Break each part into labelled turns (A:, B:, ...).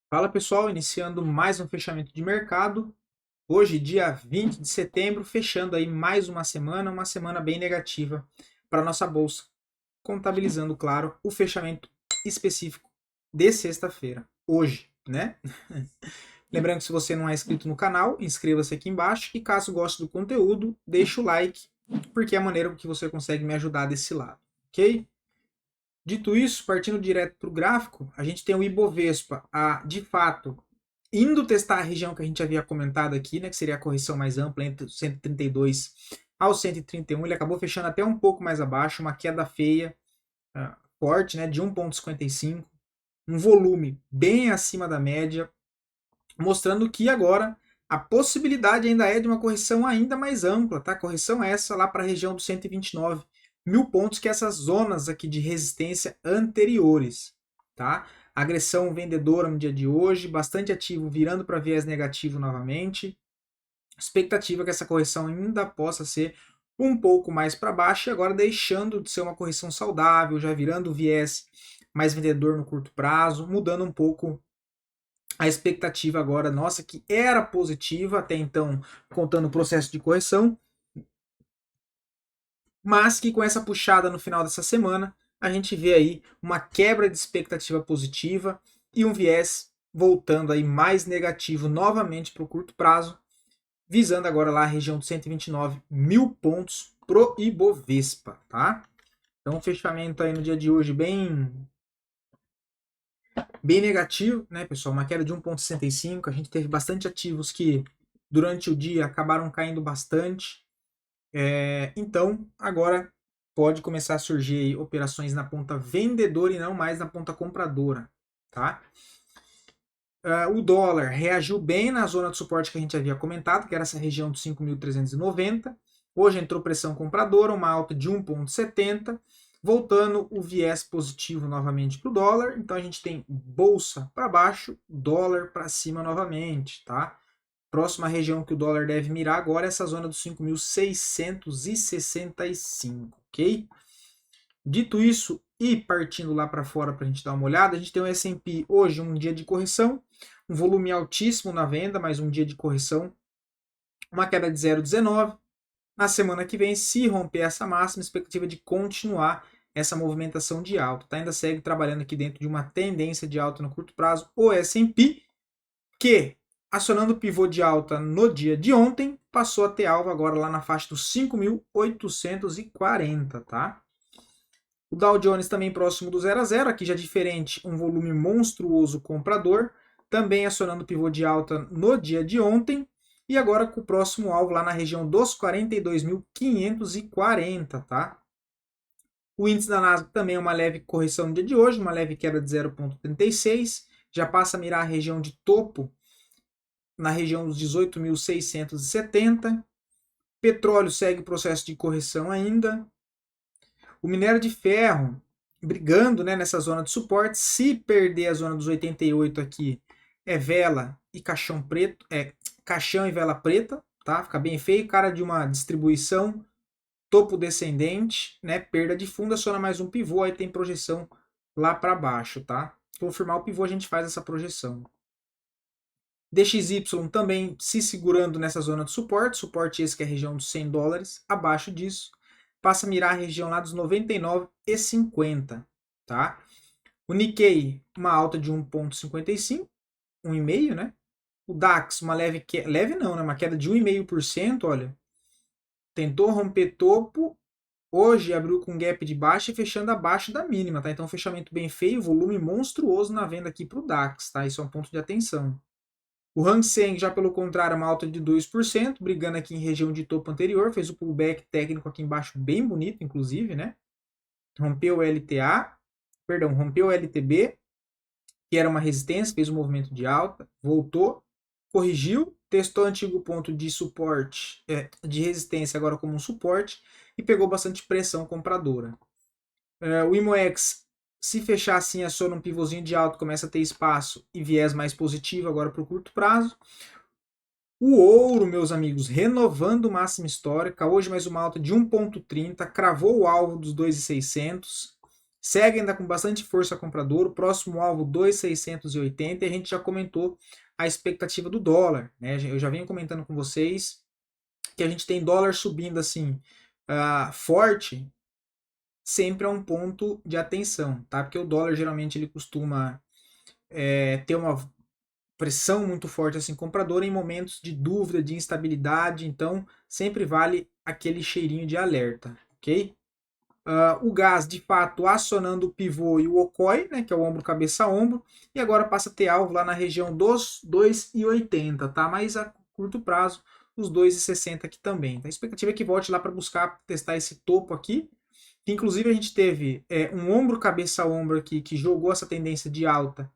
A: Fala pessoal, iniciando mais um fechamento de mercado. Hoje, dia 20 de setembro, fechando aí mais uma semana bem negativa para a nossa bolsa, contabilizando, claro, o fechamento específico de sexta-feira, hoje, né? Lembrando que se você não é inscrito no canal, inscreva-se aqui embaixo e caso goste do conteúdo, deixa o like, porque é a maneira que você consegue me ajudar desse lado, ok? Dito isso, partindo direto para o gráfico, a gente tem o Ibovespa, de fato, indo testar a região que a gente havia comentado aqui, né, que seria a correção mais ampla entre o 132 ao 131, ele acabou fechando até um pouco mais abaixo, uma queda feia, forte, né, de 1,55, um volume bem acima da média, mostrando que agora a possibilidade ainda é de uma correção ainda mais ampla, tá? Correção essa lá para a região dos 129 mil pontos, que é essas zonas aqui de resistência anteriores, tá? Agressão vendedora no dia de hoje, bastante ativo virando para viés negativo novamente. Expectativa que essa correção ainda possa ser um pouco mais para baixo e agora deixando de ser uma correção saudável, já virando viés mais vendedor no curto prazo, mudando um pouco a expectativa agora nossa, que era positiva até então, contando o processo de correção, mas que com essa puxada no final dessa semana, a gente vê aí uma quebra de expectativa positiva e um viés voltando aí mais negativo novamente para o curto prazo, visando agora lá a região dos 129 mil pontos pro Ibovespa, tá? Então, fechamento aí no dia de hoje bem negativo, né, pessoal? Uma queda de 1,65. A gente teve bastante ativos que durante o dia acabaram caindo bastante. Então, agora pode começar a surgir aí operações na ponta vendedora e não mais na ponta compradora, tá? O dólar reagiu bem na zona de suporte que a gente havia comentado, que era essa região dos 5.390. Hoje entrou pressão compradora, uma alta de 1,70, voltando o viés positivo novamente para o dólar. Então a gente tem bolsa para baixo, dólar para cima novamente, tá? Próxima região que o dólar deve mirar agora é essa zona dos 5.665, ok? Dito isso, e partindo lá para fora para a gente dar uma olhada, a gente tem o S&P hoje, um dia de correção, um volume altíssimo na venda, mais um dia de correção, uma queda de 0,19. Na semana que vem, se romper essa máxima, expectativa de continuar essa movimentação de alta. Tá? Ainda segue trabalhando aqui dentro de uma tendência de alta no curto prazo, o S&P, que, acionando o pivô de alta no dia de ontem, passou a ter alvo agora lá na faixa dos 5.840, tá? O Dow Jones também próximo do 0 a 0, aqui já diferente, um volume monstruoso comprador, também acionando o pivô de alta no dia de ontem, e agora com o próximo alvo lá na região dos 42.540, tá? O índice da Nasdaq também é uma leve correção no dia de hoje, uma leve queda de 0,36, já passa a mirar a região de topo na região dos 18.670. Petróleo segue o processo de correção ainda. O minério de ferro brigando, né, nessa zona de suporte. Se perder a zona dos 88 aqui, é vela e caixão preto, caixão e vela preta, tá? Fica bem feio, cara de uma distribuição, topo descendente, né? Perda de fundo, aciona mais um pivô, aí tem projeção lá para baixo, tá? Confirmar o pivô, a gente faz essa projeção. DXY também se segurando nessa zona de suporte, suporte esse que é a região dos 100 dólares, abaixo disso, passa a mirar a região lá dos 99,50, tá? O Nikkei, uma alta de 1,55, 1,5, né? O DAX, uma leve não, né? Uma queda de 1,5%, olha. Tentou romper topo, hoje abriu com gap de baixa e fechando abaixo da mínima, tá? Então, fechamento bem feio, volume monstruoso na venda aqui para o DAX, tá? Isso é um ponto de atenção. O Hang Seng, já pelo contrário, uma alta de 2%, brigando aqui em região de topo anterior, fez o pullback técnico aqui embaixo bem bonito, inclusive, né? Rompeu o LTA, perdão, rompeu o LTB, que era uma resistência, fez um movimento de alta, voltou, corrigiu, testou o antigo ponto de suporte, de resistência agora como um suporte, e pegou bastante pressão compradora. O IMOEX, se fechar assim, aciona um pivôzinho de alta, começa a ter espaço e viés mais positivo agora para o curto prazo. O ouro, meus amigos, renovando máxima histórica, hoje mais uma alta de 1,30, cravou o alvo dos 2.600, Segue ainda com bastante força comprador, o próximo alvo 2,680, e a gente já comentou a expectativa do dólar, né? Eu já venho comentando com vocês que a gente tem dólar subindo assim forte, sempre é um ponto de atenção, tá? Porque o dólar geralmente ele costuma ter uma pressão muito forte assim compradora em momentos de dúvida, de instabilidade, então sempre vale aquele cheirinho de alerta, ok? O gás de fato acionando o pivô e o OCOI, né, que é o ombro cabeça a ombro, e agora passa a ter alvo lá na região dos 2,80, tá? Mas a curto prazo os 2,60 aqui também. A expectativa é que volte lá para buscar testar esse topo aqui, que inclusive a gente teve um ombro cabeça a ombro aqui que jogou essa tendência de alta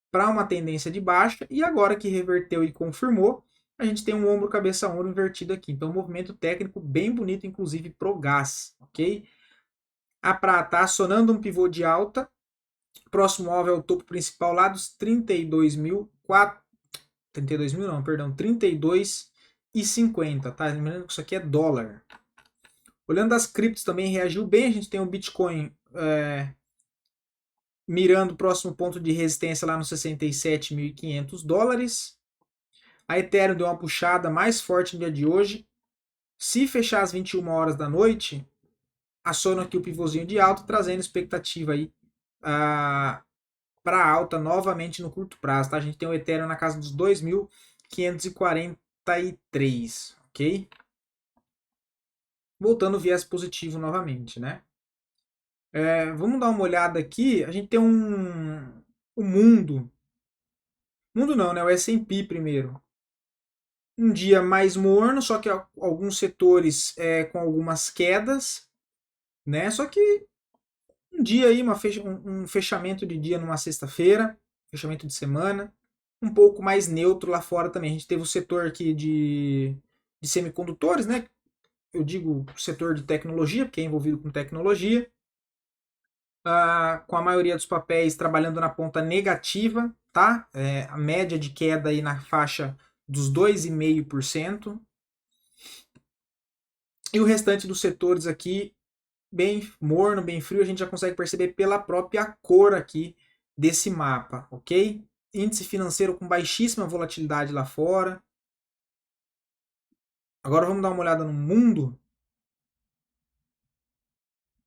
A: para uma tendência de baixa, e agora que reverteu e confirmou, a gente tem um ombro cabeça a ombro invertido aqui. Então, um movimento técnico bem bonito, inclusive pro gás, ok? A prata acionando um pivô de alta, próximo alvo é o topo principal lá dos 32.000, 32 mil não, perdão, 32,50, tá? Lembrando que isso aqui é dólar. Olhando as criptos também reagiu bem, a gente tem o Bitcoin mirando o próximo ponto de resistência lá nos 67.500 dólares. A Ethereum deu uma puxada mais forte no dia de hoje. Se fechar às 21 horas da noite, aciona aqui o pivôzinho de alta, trazendo expectativa aí para alta novamente no curto prazo. Tá? A gente tem o Ethereum na casa dos 2.543, ok? Voltando o viés positivo novamente, né? Vamos dar uma olhada aqui. A gente tem um mundo. Mundo não, né? O S&P primeiro. Um dia mais morno, só que alguns setores com algumas quedas, né? Só que um dia aí, um fechamento de dia numa sexta-feira, fechamento de semana, um pouco mais neutro lá fora também. A gente teve o setor aqui de semicondutores, né? Eu digo setor de tecnologia, porque é envolvido com tecnologia, com a maioria dos papéis trabalhando na ponta negativa, tá? A média de queda aí na faixa dos 2,5%. E o restante dos setores aqui, bem morno, bem frio, a gente já consegue perceber pela própria cor aqui desse mapa, ok? Índice financeiro com baixíssima volatilidade lá fora. Agora vamos dar uma olhada no mundo.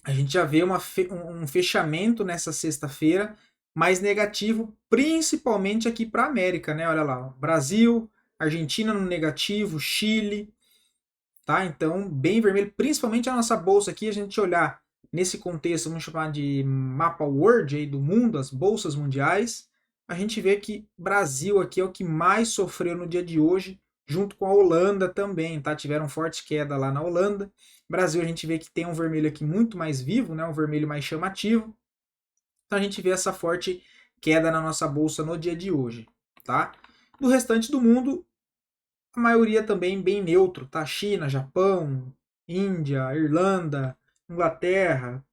A: A gente já vê um fechamento nessa sexta-feira mais negativo, principalmente aqui para a América, né? Olha lá, Brasil, Argentina no negativo, Chile, tá? Então, bem vermelho, principalmente a nossa bolsa aqui, a gente olhar nesse contexto, vamos chamar de mapa world aí do mundo, as bolsas mundiais, a gente vê que Brasil aqui é o que mais sofreu no dia de hoje, junto com a Holanda também, tá? Tiveram forte queda lá na Holanda. Brasil a gente vê que tem um vermelho aqui muito mais vivo, né? Um vermelho mais chamativo. Então a gente vê essa forte queda na nossa bolsa no dia de hoje, tá? Do restante do mundo, a maioria também bem neutro, tá? China, Japão, Índia, Irlanda, Inglaterra,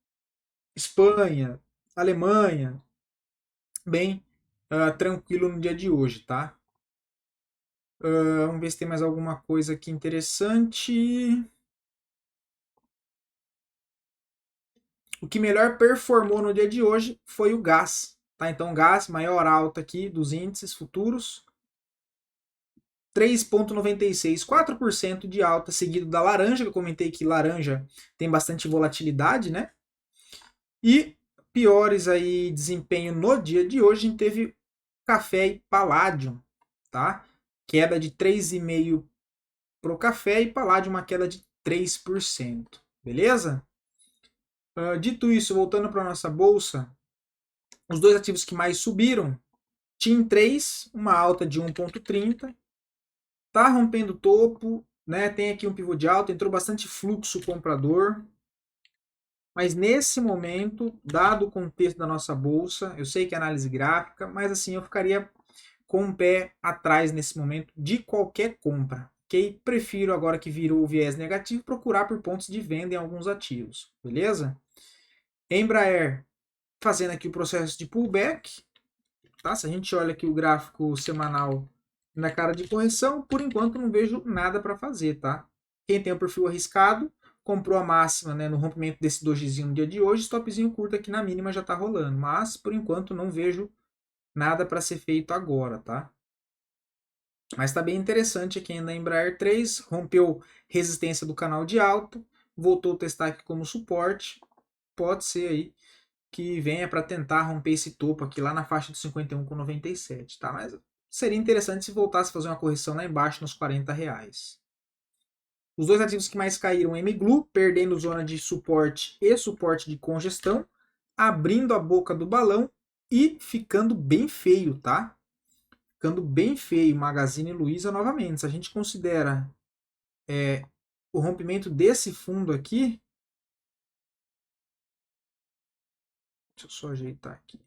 A: Espanha, Alemanha, bem tranquilo no dia de hoje, tá? Vamos ver se tem mais alguma coisa aqui interessante. O que melhor performou no dia de hoje foi o gás, tá? Então, gás, maior alta aqui dos índices futuros, 3,96, 4% de alta, seguido da laranja, que eu comentei que laranja tem bastante volatilidade, né? E piores aí desempenho no dia de hoje, a gente teve café e Palladium, tá? Queda de 3,5% pro café e Palladium uma queda de 3%, beleza? Dito isso, voltando para nossa bolsa, os dois ativos que mais subiram, TIM3, uma alta de 1,30, tá rompendo o topo, né? Tem aqui um pivô de alta, entrou bastante fluxo comprador, mas nesse momento, dado o contexto da nossa bolsa, eu sei que é análise gráfica, mas assim, eu ficaria com o pé atrás nesse momento de qualquer compra, ok? Prefiro, agora que virou o viés negativo, procurar por pontos de venda em alguns ativos, beleza? Embraer fazendo aqui o processo de pullback, tá? Se a gente olha aqui o gráfico semanal na cara de correção, por enquanto não vejo nada para fazer, tá? Quem tem o perfil arriscado, comprou a máxima, né, no rompimento desse dojizinho no dia de hoje, stopzinho curto aqui na mínima já está rolando, mas por enquanto não vejo nada para ser feito agora, tá? Mas está bem interessante aqui ainda a Embraer 3, rompeu resistência do canal de alta, voltou a testar aqui como suporte, pode ser aí que venha para tentar romper esse topo aqui lá na faixa dos 51,97, tá? Mas seria interessante se voltasse a fazer uma correção lá embaixo nos R$ 40. Os dois ativos que mais caíram, MGLU, perdendo zona de suporte e suporte de congestão, abrindo a boca do balão e ficando bem feio, tá? Ficando bem feio, Magazine Luiza novamente. Se a gente considera o rompimento desse fundo aqui, deixa eu só ajeitar aqui.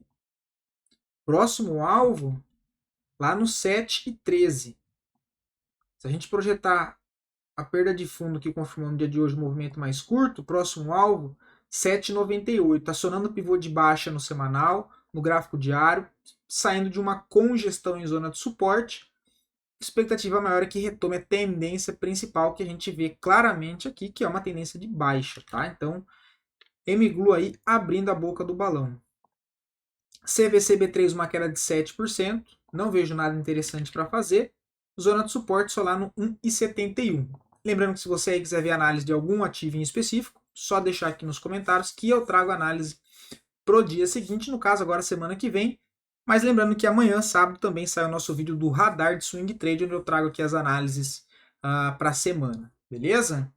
A: Próximo alvo, lá no 7,13. Se a gente projetar a perda de fundo que confirmou no dia de hoje o movimento mais curto, próximo alvo, 7,98. Acionando o pivô de baixa no semanal, no gráfico diário, saindo de uma congestão em zona de suporte. Expectativa maior é que retome a tendência principal que a gente vê claramente aqui, que é uma tendência de baixa, tá? Então, MGLU aí abrindo a boca do balão. CVCB3 uma queda de 7%, não vejo nada interessante para fazer. Zona de suporte só lá no 1,71. Lembrando que se você quiser ver análise de algum ativo em específico, só deixar aqui nos comentários que eu trago análise pro dia seguinte, no caso agora semana que vem. Mas lembrando que amanhã, sábado, também sai o nosso vídeo do Radar de Swing Trade, onde eu trago aqui as análises para a semana, beleza?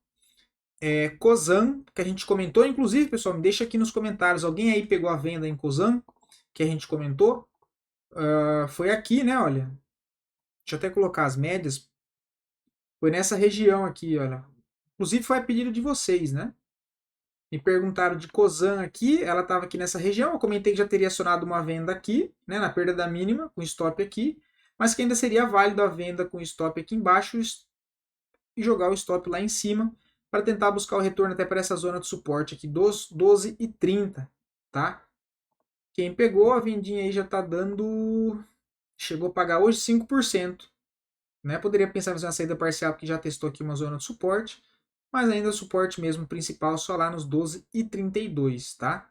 A: Cosan, que a gente comentou, inclusive, pessoal, me deixa aqui nos comentários, alguém aí pegou a venda em Cosan, que a gente comentou? Foi aqui, né, olha. Deixa eu até colocar as médias. Foi nessa região aqui, olha. Inclusive foi a pedido de vocês, né? Me perguntaram de Cosan aqui, ela estava aqui nessa região. Eu comentei que já teria acionado uma venda aqui, né, na perda da mínima, com stop aqui, mas que ainda seria válido a venda com stop aqui embaixo e jogar o stop lá em cima para tentar buscar o retorno até para essa zona de suporte aqui dos 12,30, tá? Quem pegou a vendinha aí já está dando, chegou a pagar hoje 5%. Né? Poderia pensar em fazer uma saída parcial, porque já testou aqui uma zona de suporte, mas ainda o suporte mesmo principal só lá nos 12,32, tá?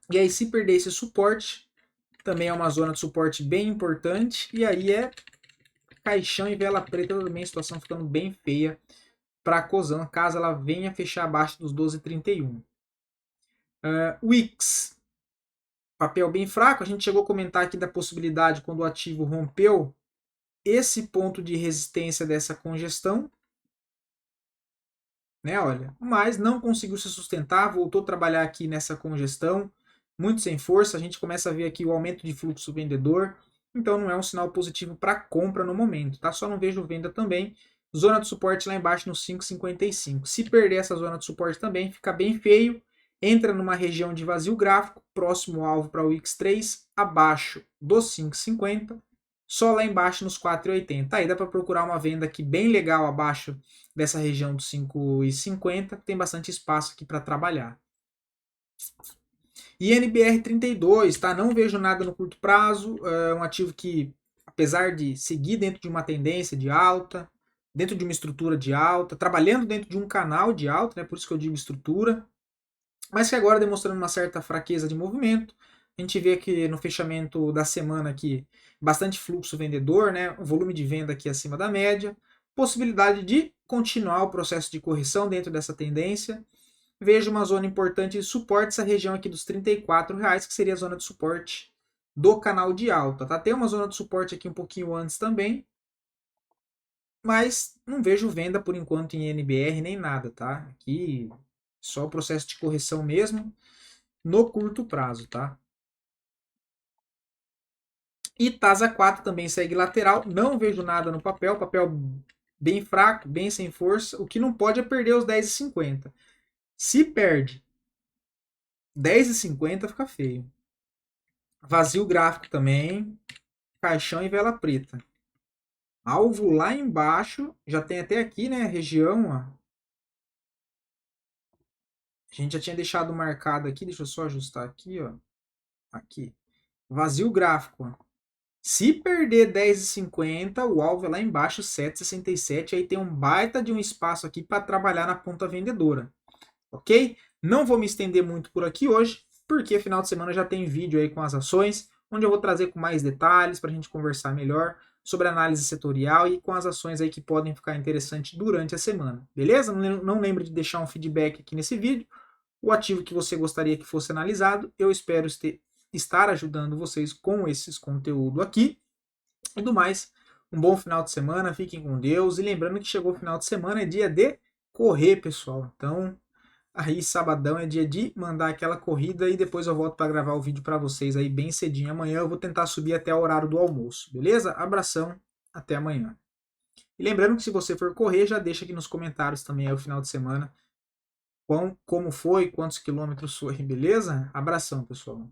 A: E aí, se perder esse suporte, também é uma zona de suporte bem importante, e aí é caixão e vela preta também, a situação ficando bem feia para a Cosan, caso ela venha fechar abaixo dos 12,31. Wix, papel bem fraco, a gente chegou a comentar aqui da possibilidade quando o ativo rompeu esse ponto de resistência dessa congestão, né? Olha, mas não conseguiu se sustentar, voltou a trabalhar aqui nessa congestão, muito sem força. A gente começa a ver aqui o aumento de fluxo vendedor, então não é um sinal positivo para compra no momento, tá? Só não vejo venda também. Zona de suporte lá embaixo no 5,55. Se perder essa zona de suporte também, fica bem feio. Entra numa região de vazio gráfico, próximo alvo para o X3, abaixo dos 5,50. Só lá embaixo nos 4,80. Aí dá para procurar uma venda aqui bem legal abaixo dessa região dos 5,50. Tem bastante espaço aqui para trabalhar. E NBR32, tá? Não vejo nada no curto prazo. É um ativo que, apesar de seguir dentro de uma tendência de alta, dentro de uma estrutura de alta, trabalhando dentro de um canal de alta, né? Por isso que eu digo estrutura, mas que agora demonstrando uma certa fraqueza de movimento. A gente vê que no fechamento da semana aqui bastante fluxo vendedor, né? O volume de venda aqui acima da média, possibilidade de continuar o processo de correção dentro dessa tendência. Vejo uma zona importante de suporte, essa região aqui dos R$ 34, que seria a zona de suporte do canal de alta. Tá? Tem uma zona de suporte aqui um pouquinho antes também, mas não vejo venda por enquanto em NBR nem nada, tá? Aqui só o processo de correção mesmo no curto prazo, tá? E TASA 4 também segue lateral, não vejo nada no papel bem fraco, bem sem força, o que não pode é perder os 10,50. Se perde 10,50 fica feio. Vazio gráfico também, caixão e vela preta. Alvo lá embaixo, já tem até aqui, né, região, ó. A gente já tinha deixado marcado aqui, deixa eu só ajustar aqui, ó. Aqui. Vazio gráfico, ó. Se perder 10,50, o alvo é lá embaixo, 7,67. Aí tem um baita de um espaço aqui para trabalhar na ponta vendedora. Ok? Não vou me estender muito por aqui hoje, porque final de semana já tem vídeo aí com as ações, onde eu vou trazer com mais detalhes para a gente conversar melhor sobre análise setorial e com as ações aí que podem ficar interessantes durante a semana. Beleza? Não lembre de deixar um feedback aqui nesse vídeo, o ativo que você gostaria que fosse analisado. Eu espero estar ajudando vocês com esses conteúdos aqui. E do mais, um bom final de semana, fiquem com Deus. E lembrando que chegou o final de semana, é dia de correr, pessoal. Então, aí sabadão é dia de mandar aquela corrida e depois eu volto para gravar o vídeo para vocês aí bem cedinho. Amanhã eu vou tentar subir até o horário do almoço, beleza? Abração, até amanhã. E lembrando que se você for correr, já deixa aqui nos comentários também aí o final de semana como foi, quantos quilômetros foi, beleza? Abração, pessoal.